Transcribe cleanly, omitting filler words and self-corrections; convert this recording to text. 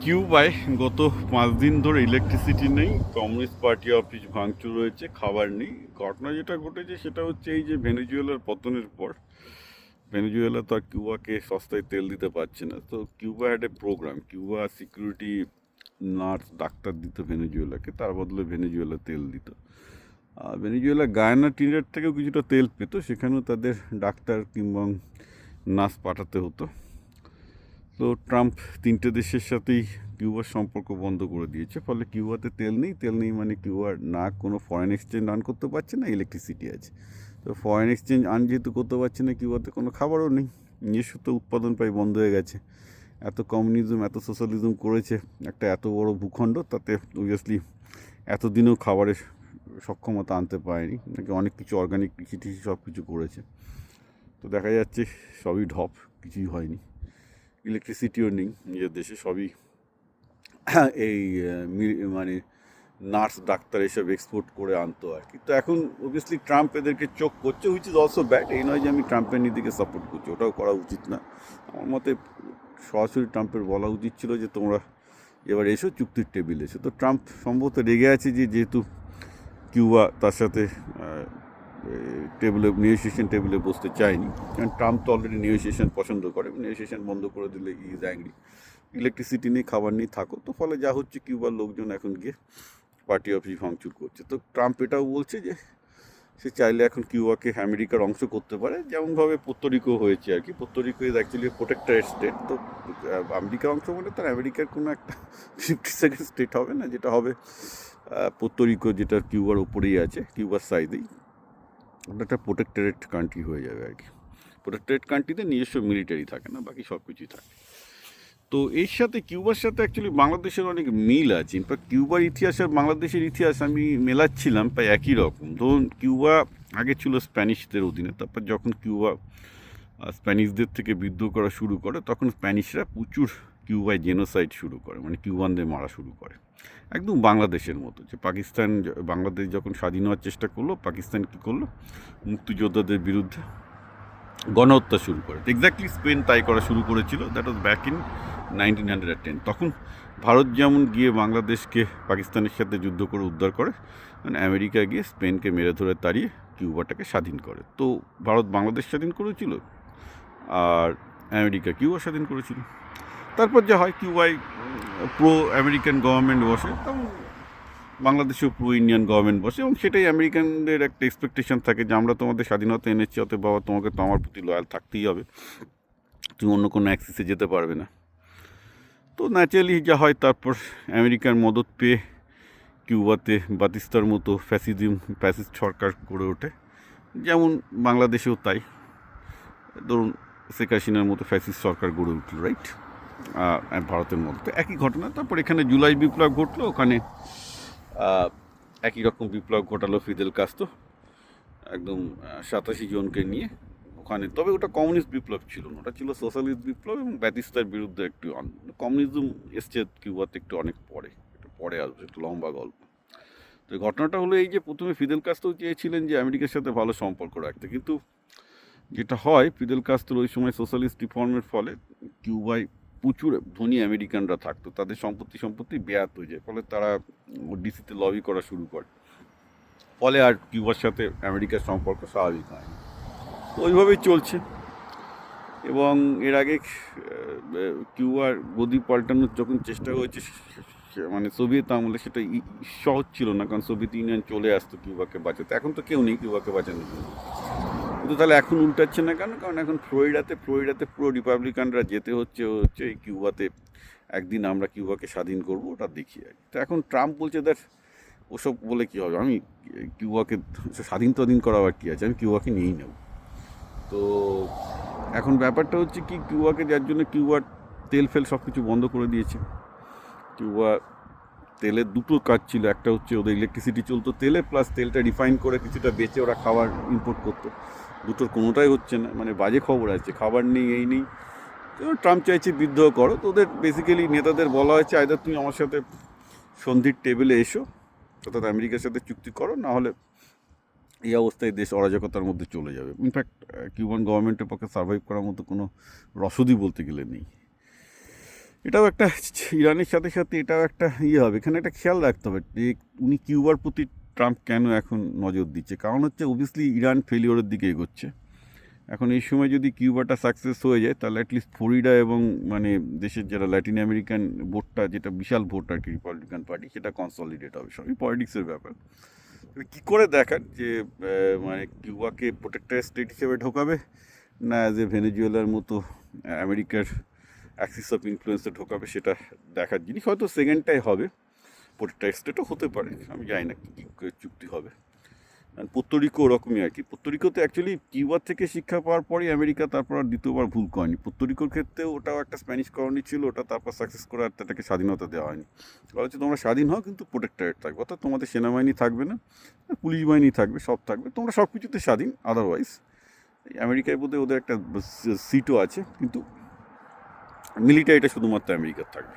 কিউবায় গত 5 দিন ধরে ইলেকট্রিসিটি নেই, কমিউনিস্ট পার্টি অফিস ভাঙচুর হয়েছে, খাবার নেই। ঘটনা যেটা ঘটেছে সেটা হচ্ছে এই যে ভেনেজুয়েলার পতনের পর ভেনেজুয়েলা তো আর কিউবাকে সস্তায় তেল দিতে পারছে না। তো Cuba had a program, Cuba security nurse doctor দিত ভেনেজুয়েলাকে, তার বদলে ভেনেজুয়েলা তেল দিত। ভেনেজুয়েলা গায়ানা টিনের থেকেও কিছুটা তেল পেত, সেখানেও তাদের ডাক্তার কিংবা নার্স পাঠাতে হতো। তো ট্রাম্প 3টে দেশের সাথেই কিউবার সম্পর্ক বন্ধ করে দিয়েছে, ফলে কিউবাতে তেল নেই মানে কিউবার না কোনো ফরেন এক্সচেঞ্জ আর্ন করতে পারছে না, ইলেকট্রিসিটি আছে। তো ফরেন এক্সচেঞ্জ আর্ন যেহেতু করতে পারছে না, কিউবাতে কোনো খাবারও নেই, নিজস্ব তো উৎপাদন প্রায় বন্ধ হয়ে গেছে। এত কমিউনিজম এত সোশ্যালিজম করেছে একটা এত বড় ভূখণ্ড, তাতে অবভিয়াসলি এতদিনেও খাবারের সক্ষমতা আনতে পারেনি, নাকি অনেক কিছু অর্গানিক কৃষি টিষি সব কিছু করেছে। তো দেখা যাচ্ছে সবই ঢপ, কিছুই হয়নি। ইলেকট্রিসিটিও নেই নিজের দেশে, সবই এই মানে নার্স ডাক্তার এসব এক্সপোর্ট করে আনতো আর কি। তো এখন অবভিয়াসলি ট্রাম্প এদেরকে চোখ করছে, হুইচ ইজ অলসো ব্যাড। এই নয় যে আমি ট্রাম্পের নীতিকে সাপোর্ট করছি, ওটাও করা উচিত না আমার মতে। সরাসরি ট্রাম্পের বলা উচিত ছিল যে তোমরা এবার এসো, চুক্তির টেবিল এসো। তো ট্রাম্প সম্ভবত রেগে আছে যে যেহেতু কিউবা তার সাথে নেগোসিয়েশন টেবিলে বসতে চায়নি, কারণ ট্রাম্প তো অলরেডি নেগোসিয়েশন পছন্দ করে, নেগোসিয়েশন বন্ধ করে দিলে ইজ অ্যাংরি। ইলেকট্রিসিটি নেই, খাবার নেই, থাকো। তো ফলে যা হচ্ছে, কিউবার লোকজন এখন গিয়ে পার্টি অফিস ভাঙচুর করছে। তো ট্রাম্প এটাও বলছে যে সে চাইলে এখন কিউবাকে আমেরিকার অংশ করতে পারে, যেমনভাবে পোর্তোরিকো হয়েছে আর কি। পোর্তোরিকো ইজ অ্যাকচুয়ালি প্রোটেক্টরেট স্টেট। তো আমেরিকার অংশ মানে তার আমেরিকার কোনো একটা 52nd স্টেট হবে না, যেটা হবে পোর্তোরিকো, যেটা কিউবার ওপরেই আছে, কিউবার সাইডেই। ওটা একটা প্রোটেক্টরেট কান্ট্রি হয়ে যাবে আর কি। প্রোটেক্টরেট কান্ট্রিতে নিজস্ব মিলিটারি থাকে না, বাকি সব কিছুই থাকে। তো এর সাথে কিউবার সাথে অ্যাকচুয়ালি বাংলাদেশের অনেক মিল আছে। ইনফ্যাক্ট কিউবার ইতিহাস আর বাংলাদেশের ইতিহাস আমি মেলাচ্ছিলাম, প্রায় একই রকম। ধরুন কিউবা আগে ছিল স্প্যানিশদের অধীনে, তারপর যখন কিউবা স্প্যানিশদের থেকে বিদ্রোহ করা শুরু করে, তখন স্প্যানিশরা প্রচুর কিউবায় জেনোসাইড শুরু করে, মানে কিউবানদের মারা শুরু করে, একদম বাংলাদেশের মতো। যে বাংলাদেশ যখন স্বাধীন হওয়ার চেষ্টা করলো, পাকিস্তান কী করলো, মুক্তিযোদ্ধাদের বিরুদ্ধে গণহত্যা শুরু করে। এক্স্যাক্টলি স্পেন তাই করা শুরু করেছিল, দ্যাট ওয়াজ ব্যাক ইন 1910। তখন ভারত যেমন গিয়ে বাংলাদেশকে পাকিস্তানের সাথে যুদ্ধ করে উদ্ধার করে, মানে আমেরিকা গিয়ে স্পেনকে মেরে ধরে তাড়িয়ে কিউবাটাকে স্বাধীন করে। তো ভারত বাংলাদেশ স্বাধীন করেছিল, আর আমেরিকা কিউবা স্বাধীন করেছিল। তারপর যা হয়, কিউবাই প্রো আমেরিকান গভর্নমেন্ট বসে, তখন বাংলাদেশেও প্রো ইন্ডিয়ান গভর্নমেন্ট বসে, এবং সেটাই আমেরিকানদের একটা এক্সপেকটেশন থাকে যে আমরা তোমাদের স্বাধীনতা এনেছি, অতএব বাবা তোমাকে তো আমার প্রতি লয়াল থাকতেই হবে, তুমি অন্য কোনো অ্যাক্সিসে যেতে পারবে না। তো ন্যাচারালি যা হয়, তারপর আমেরিকার মদত পেয়ে কিউবাতে বাতিস্তার মতো ফ্যাসিস্ট সরকার গড়ে ওঠে, যেমন বাংলাদেশেও তাই। ধরুন শেখ হাসিনার মতো ফ্যাসিস্ট সরকার গড়ে উঠল, রাইট, ভারতের মতো। তো একই ঘটনা। তারপর এখানে জুলাই বিপ্লব ঘটলো, ওখানে একই রকম বিপ্লব ঘটালো ফিদেল কাস্ত্রো, একদম 87 জনকে নিয়ে ওখানে। তবে ওটা কমিউনিস্ট বিপ্লব ছিল না, ওটা ছিল সোশ্যালিস্ট বিপ্লব, এবং ব্যাতিস্তার বিরুদ্ধে একটু কমিউনিজম এসছে কিউবাতে একটু অনেক পরে, একটু পরে আসবে, একটু লম্বা গল্প। তো ঘটনাটা হলো এই যে প্রথমে ফিদেল কাস্ত্রো চেয়েছিলেন যে আমেরিকার সাথে ভালো সম্পর্ক রাখতে, কিন্তু যেটা হয়, ফিদেল কাস্ত্রোর ওই সময় সোশ্যালিস্ট রিফর্মের ফলে কিউবায় প্রচুর ধনী আমেরিকানরা থাকতো, তাদের সম্পত্তি বেয়াত হয়ে যায়, ফলে তারা ডিসিতে লবি করা শুরু করে, ফলে আর কিউবার সাথে আমেরিকার সম্পর্ক স্বাভাবিক হয় না। তো ওইভাবেই চলছে। এবং এর আগে কিউবার গদি পাল্টানোর যখন চেষ্টা হয়েছে, মানে সোভিয়েত আমলে, সেটা সহজ ছিল না, কারণ সোভিয়েত ইউনিয়ন চলে আসতো কিউবাকে বাঁচাতে। এখন তো কেউ নেই কিউবাকে বাঁচানোর জন্য। কিন্তু তাহলে এখন উল্টাচ্ছে না কেন? কারণ এখন ফ্লোরিডাতে পুরো রিপাবলিকানরা যেতে হচ্ছে এই কিউবাতে, একদিন আমরা কিউবাকে স্বাধীন করবো, ওটা দেখি আর কি। তো এখন ট্রাম্প বলছে, দেখ ওসব বলে কী হবে, আমি কিউবাকে স্বাধীন করা আবার কী আছে, আমি কিউবাকে নিয়েই নেব। তো এখন ব্যাপারটা হচ্ছে কি, কিউবাকে, যার জন্য কিউবার তেল ফেল সব কিছু বন্ধ করে দিয়েছে। কিউবা তেলের দুটো কাজ ছিল, একটা হচ্ছে ওদের ইলেকট্রিসিটি চলতো তেলে, প্লাস তেলটা রিফাইন করে কিছুটা বেচে ওরা খাবার ইম্পোর্ট করতো। দুটোর কোনোটাই হচ্ছে না, মানে বাজে খবর আছে, খাবার নেই, এই নেই। তো ট্রাম্প চাইছে বিদ্রোহ করো। তো ওদের বেসিক্যালি নেতাদের বলা হয়েছে, আইদার তুমি আমার সাথে সন্ধির টেবিলে এসো, অর্থাৎ আমেরিকার সাথে চুক্তি করো, না হলে এই অবস্থায় দেশ অরাজকতার মধ্যে চলে যাবে। ইনফ্যাক্ট কিউবান গভর্নমেন্টের পক্ষে সার্ভাইভ করার মতো কোনো রসদই বলতে গেলে নেই। এটাও একটা ইরানের সাথে সাথে এটাও একটা হবে, এখানে একটা খেয়াল রাখতে হবে যে উনি কিউবার প্রতি ট্রাম্প কেন এখন নজর দিচ্ছে। কারণ হচ্ছে অবভিয়াসলি ইরান ফেলিওরের দিকে এগোচ্ছে। এখন এই সময় যদি কিউবাটা সাকসেস হয়ে যায় তাহলে অ্যাটলিস্ট ফ্লোরিডা এবং মানে দেশের যারা ল্যাটিন আমেরিকান ভোটটা, যেটা বিশাল ভোট আর কি রিপাবলিকান পার্টি, সেটা কনসলিডেট হবে। সবই পলিটিক্সের ব্যাপার। কী করে দেখান যে মানে কিউবাকে প্রোটেক্টার স্টেট হিসেবে ঢোকাবে, না অ্যাজ এ ভেনেজুয়েলার মতো আমেরিকার অ্যাক্সিস অফ ইনফ্লুয়েন্সে ঢোকাবে, সেটা দেখার জিনিস। হয়তো সেকেন্ডটাই হবে, প্রোটেক্টার স্টেটও হতে পারে, আমি জানি না কী চুক্তি হবে। পোর্তোরিকো ওরকমই আর কি। পোর্তোরিকোতে অ্যাকচুয়ালি কিউবার থেকে শিক্ষা পাওয়ার পরই আমেরিকা তারপর আর দ্বিতীয়বার ভুল করেনি। পোর্তোরিকোর ক্ষেত্রেও ওটাও একটা স্প্যানিশ কলোনি ছিল, ওটা তারপর সাকসেস করে আর তাকে স্বাধীনতা দেওয়া হয়নি। বলা হচ্ছে তোমরা স্বাধীন হও কিন্তু প্রোটেক্টরেট থাকবে, অর্থাৎ তোমাদের সেনাবাহিনী থাকবে না, পুলিশ বাহিনী থাকবে, সব থাকবে, তোমরা সব কিছুতে স্বাধীন। আদারওয়াইজ আমেরিকায় বোধহয় ওদের একটা সিটও আছে, কিন্তু মিলিটারিটা শুধুমাত্র আমেরিকার থাকবে।